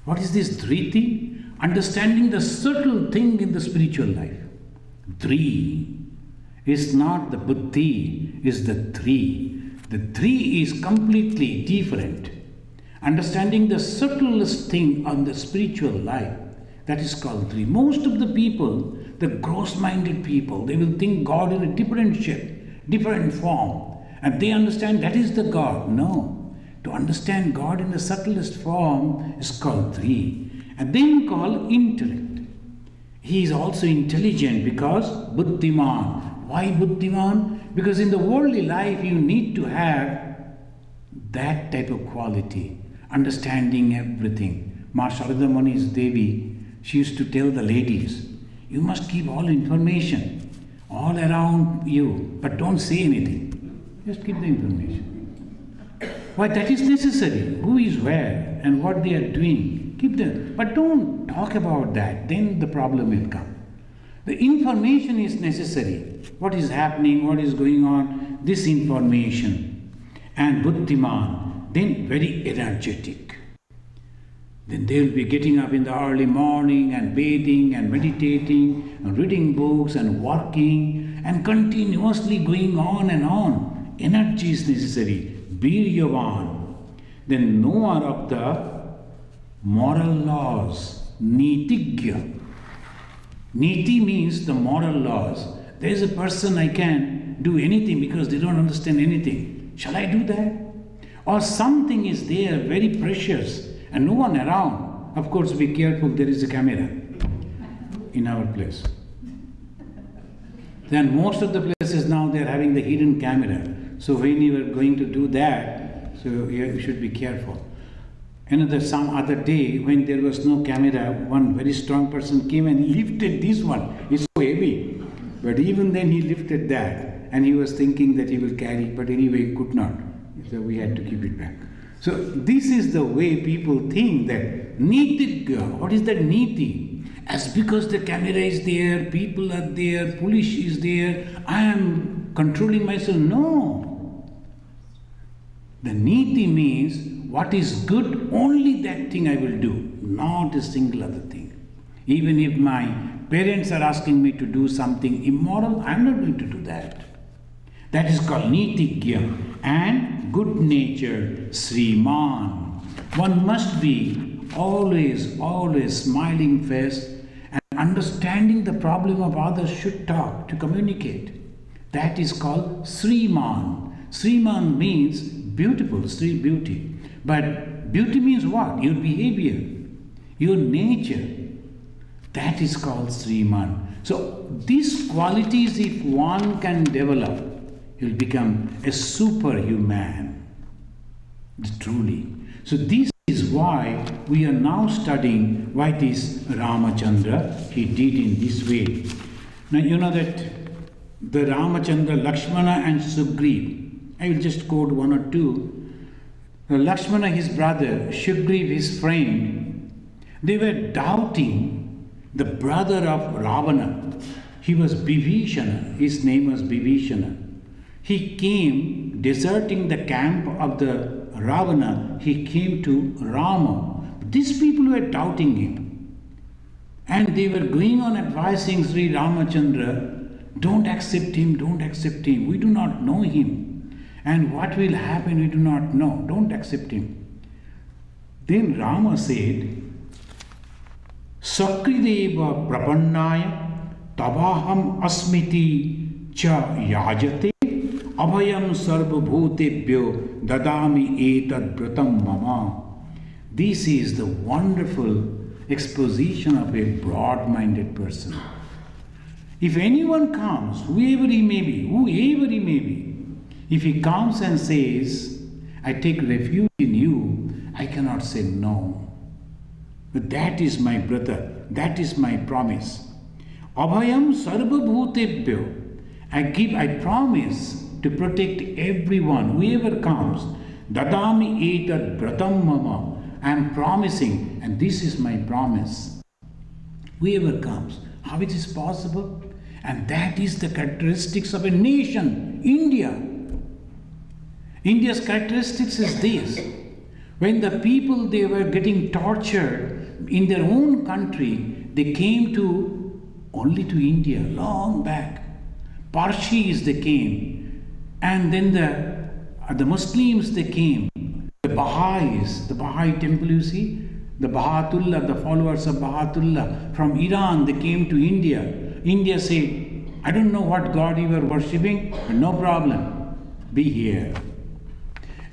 What is this Dhriti? Understanding the subtle thing in the spiritual life. Dhri is not the buddhi, is the Dhri. The Dhri is completely different. Understanding the subtlest thing on the spiritual life, that is called Dhri. Most of the people, the gross-minded people, they will think God in a different shape, different form, and they understand that is the God. No. To understand God in the subtlest form is called Dhri, and then called intellect. He is also intelligent because Buddhiman. Why Buddhiman? Because in the worldly life you need to have that type of quality, understanding everything. Ma Sharada Muni's Devi, she used to tell the ladies, you must keep all information all around you, but don't say anything. Just keep the information. Why? That is necessary. Who is where and what they are doing. Keep them. But don't talk about that. Then the problem will come. The information is necessary. What is happening, what is going on, this information. And Buddhiman, then very energetic. Then they will be getting up in the early morning and bathing and meditating and reading books and working and continuously going on and on. Energy is necessary. Biryavan. Then knower of the moral laws. Nitigya. Niti means the moral laws. There is a person I can do anything because they don't understand anything. Shall I do that? Or something is there very precious and no one around. Of course, be careful, there is a camera in our place. Then most of the places now they are having the hidden camera. So when you are going to do that, so you should be careful. Some other day when there was no camera, one very strong person came and lifted this one. It's so heavy. But even then he lifted that and he was thinking that he will carry, but anyway could not. So we had to keep it back. So this is the way people think that Nitigya. What is that Niti? As because the camera is there, people are there, police is there, I am controlling myself. No. The Niti means what is good, only that thing I will do, not a single other thing. Even if my parents are asking me to do something immoral, I am not going to do that. That is called Nitigya. And good nature, Sriman. One must be always smiling face and understanding the problem of others should talk, to communicate. That is called Sriman. Sriman means beautiful, Sri beauty. But beauty means what? Your behavior, your nature. That is called Sriman. So these qualities, if one can develop, he will become a superhuman. Truly. So this is why we are now studying why this Ramachandra, he did in this way. Now you know that the Ramachandra, Lakshmana and Sugriv, I will just quote one or two. Lakshmana, his brother, Sugriv, his friend, they were doubting the brother of Ravana. He was Vibhishana, his name was Vibhishana. He came, deserting the camp of the Ravana, he came to Rama. These people were doubting him. And they were going on advising Sri Ramachandra, don't accept him, we do not know him. And what will happen, we do not know, don't accept him. Then Rama said, Sakrideva prapannaya tabaham asmiti cha yajate abhayam sarvabhutebhyo dadami etad vratam mama. This is the wonderful exposition of a broad-minded person. If anyone comes, whoever he may be, if he comes and says, I take refuge in you, I cannot say no. But that is my brother, that is my promise. Abhayam sarvabhutebhyo. I promise to protect everyone, whoever comes. Dadami etad vratam mama. I am promising, and this is my promise. Whoever comes, how it is possible? And that is the characteristics of a nation, India. India's characteristics is this. When the people, they were getting tortured in their own country, they came only to India, long back. Parsis, they came. And then the Muslims, they came. The Baha'is, the Baha'i temple, you see, the Bahatullah, the followers of Bahatullah from Iran, they came to India. India said, I don't know what God you are worshipping, but no problem, be here.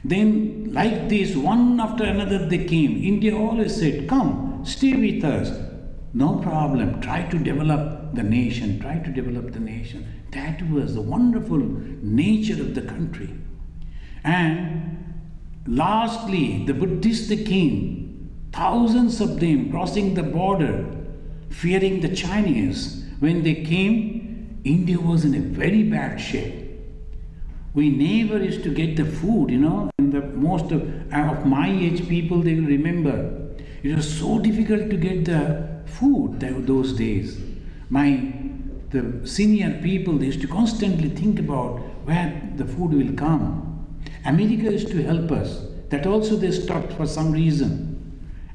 Then like this, one after another they came. India always said, come, stay with us. No problem, try to develop the nation, That was the wonderful nature of the country. And lastly, the Buddhists, they came, thousands of them crossing the border, fearing the Chinese. When they came, India was in a very bad shape. We never used to get the food, and most of my age people, they will remember. It was so difficult to get the food those days. The senior people, they used to constantly think about where the food will come. America used to help us. That also they stopped for some reason.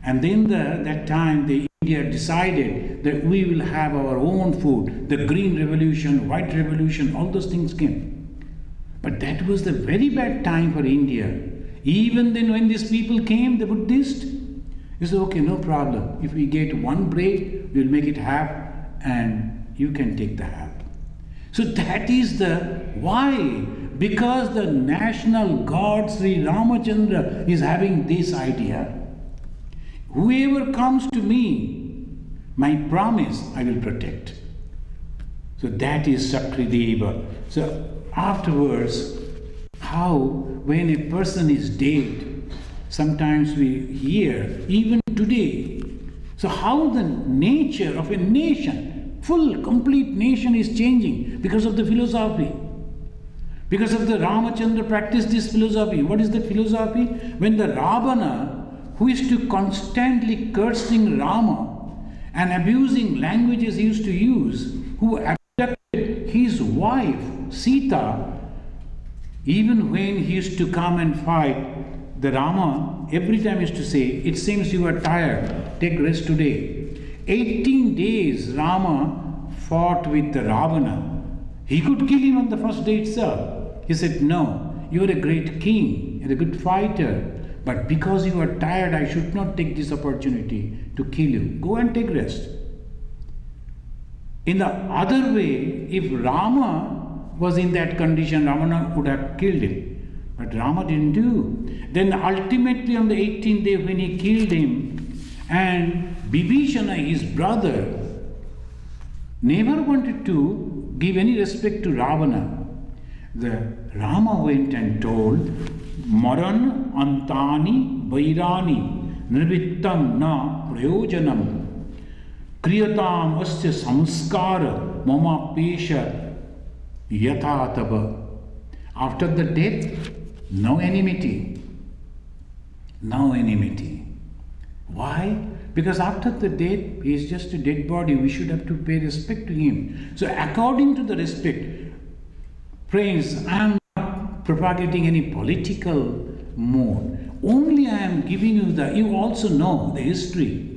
And then that time India decided that we will have our own food. The Green Revolution, White Revolution, all those things came. But that was the very bad time for India. Even then when these people came, the Buddhists, they said, okay, no problem. If we get one bread, we'll make it half and you can take the half. So that is why? Because the national God Sri Ramachandra is having this idea. Whoever comes to me, my promise I will protect. So that is Sakrideva. So afterwards, how when a person is dead, sometimes we hear, even today, so how the nature of a nation, full, complete nation is changing because of the philosophy. Because of the Ramachandra practiced this philosophy. What is the philosophy? When the Ravana, who is to constantly cursing Rama and abusing languages he used to use, who abducted his wife Sita, even when he used to come and fight, the Rama every time used to say, it seems you are tired, take rest today. 18 days Rama fought with the Ravana. He could kill him on the first day itself. He said, no, you are a great king, you are a good fighter, but because you are tired, I should not take this opportunity to kill you. Go and take rest. In the other way, if Rama was in that condition, Ravana would have killed him. But Rama didn't do. Then ultimately on the 18th day when he killed him, and Vibhishana, his brother, never wanted to give any respect to Ravana. The Rama went and told, Maran antani vairani nirvittam na prayojanam kriyatam asya samskara mama pesha yathatava. After the death, no enmity. No enmity. Why? Because after the death, he is just a dead body. We should have to pay respect to him. So according to the respect, friends, I am not propagating any political mode. Only I am giving you you also know the history.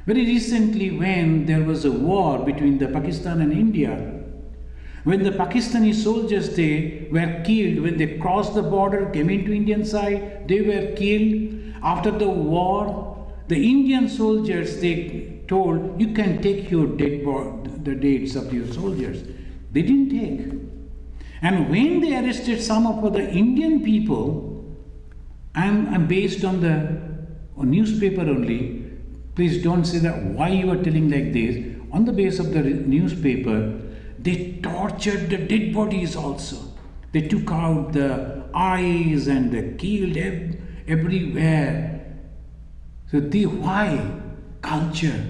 Very recently, when there was a war between the Pakistan and India, when the Pakistani soldiers, they were killed, when they crossed the border, came into Indian side, they were killed. After the war, the Indian soldiers, they told, you can take your the deads of your soldiers. They didn't take. And when they arrested some of the Indian people, I'm based on the newspaper only. Please don't say that why you are telling like this. On the base of the newspaper, they tortured the dead bodies also. They took out the eyes and they killed everywhere. So why? Culture.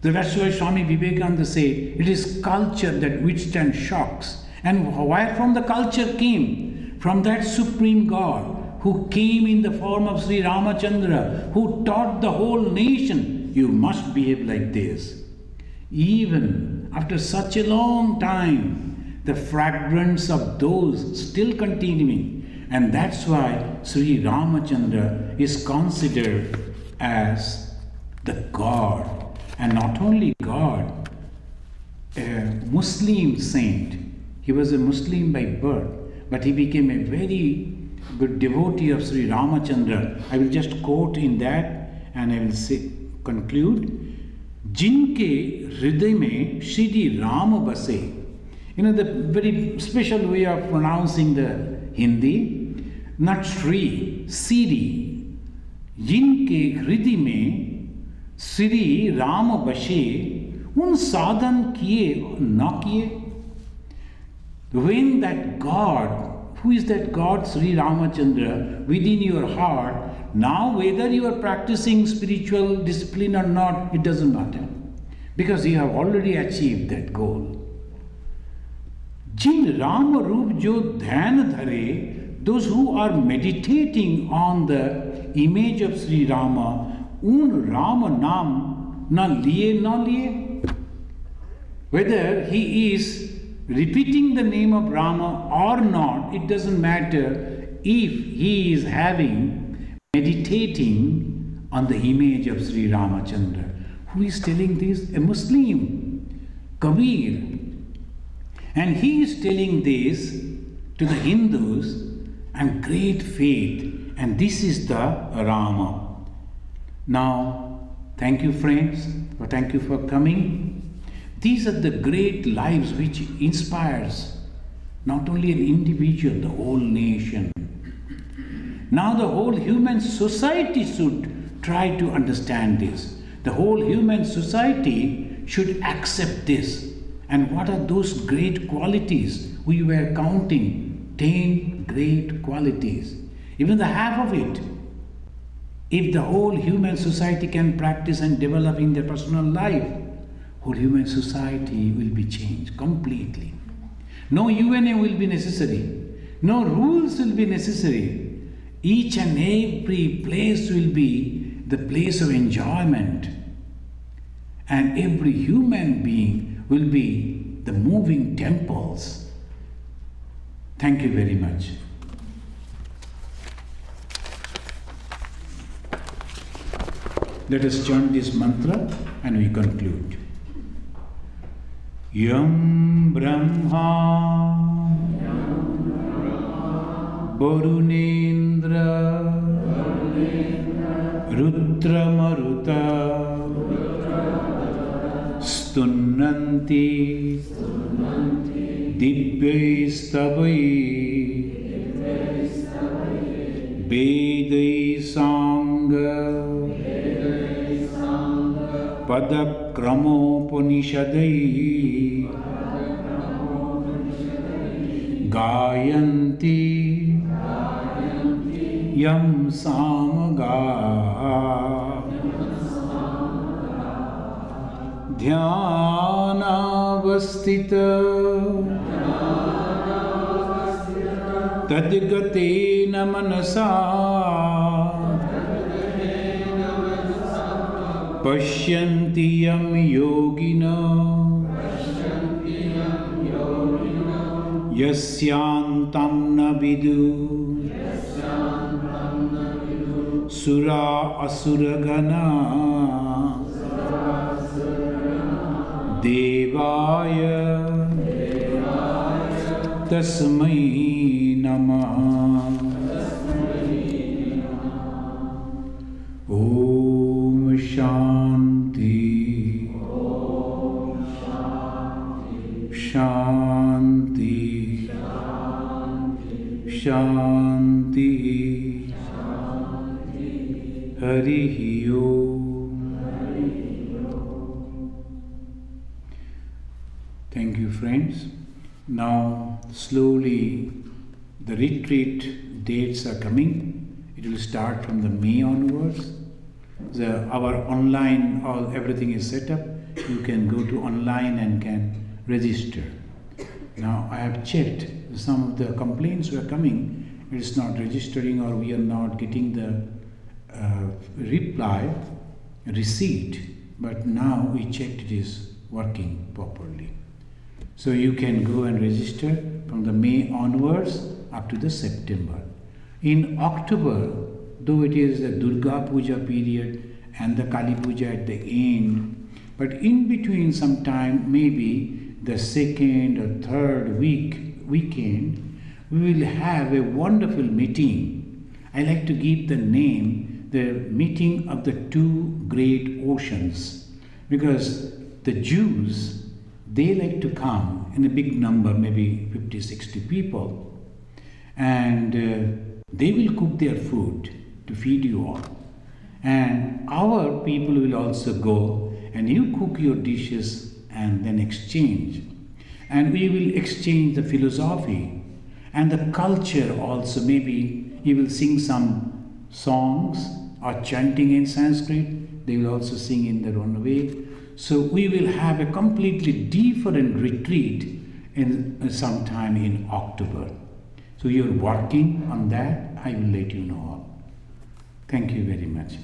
So that's why Swami Vivekananda said, it is culture that withstands shocks. And where from the culture came? From that Supreme God who came in the form of Sri Ramachandra, who taught the whole nation, you must behave like this. Even after such a long time, the fragrance of those still continuing. And that's why Sri Ramachandra is considered as the God. And not only God, a Muslim saint. He was a Muslim by birth, but he became a very good devotee of Sri Ramachandra. I will just quote in that and I will conclude. Jinke hriday mein Shri Rama base. You know the very special way of pronouncing the Hindi. Not Shri, Siri. Jinke hriday mein Shri Rama base. Un sadhan kiye na kiye. When that God, who is that God, Sri Ramachandra, within your heart, now whether you are practicing spiritual discipline or not, it doesn't matter. Because you have already achieved that goal. Jin Rama Roop Jo Dhyan Dhare, those who are meditating on the image of Sri Rama, Un Rama Nam na liye. Whether he is repeating the name of Rama or not, it doesn't matter if he is meditating on the image of Sri Ramachandra. Who is telling this? A Muslim, Kabir. And he is telling this to the Hindus and great faith. And this is the Rama. Now, thank you friends, thank you for coming. These are the great lives which inspires not only an individual, the whole nation. Now the whole human society should try to understand this. The whole human society should accept this. And what are those great qualities? We were counting 10 great qualities. Even the half of it. If the whole human society can practice and develop in their personal life, whole human society will be changed completely. No UNA will be necessary. No rules will be necessary. Each and every place will be the place of enjoyment. And every human being will be the moving temples. Thank you very much. Let us chant this mantra and we conclude. Yam Brahma Varunendra Rudra Maruta Stunnanti Divyaistavai Vedai Sangha Padakramopanishadai Gayanti Yam Samaga Dhyanavastita Tadgatena Manasa Pashyanti yam yogina yasyantam na vidu sura asuragana devaya tasmai namaha. Om Shanti Shanti Shanti Hari Om. Thank you, friends. Now slowly the retreat dates are coming. It will start from the May onwards. Our online, everything is set up. You can go to online and can register. Now I have checked some of the complaints were coming. It is not registering, or we are not getting the receipt. But now we checked, it is working properly. So you can go and register from the May onwards up to the September. In October, though it is the Durga Puja period and the Kali Puja at the end, but in between some time, maybe the second or third weekend, we will have a wonderful meeting. I like to give the name, the meeting of the two great oceans, because the Jews, they like to come in a big number, maybe 50-60 people, and they will cook their food to feed you all. And our people will also go and you cook your dishes and then exchange. And we will exchange the philosophy and the culture also. Maybe you will sing some songs or chanting in Sanskrit. They will also sing in their own way. So we will have a completely different retreat in sometime in October. So you're working on that. I will let you know all. Thank you very much.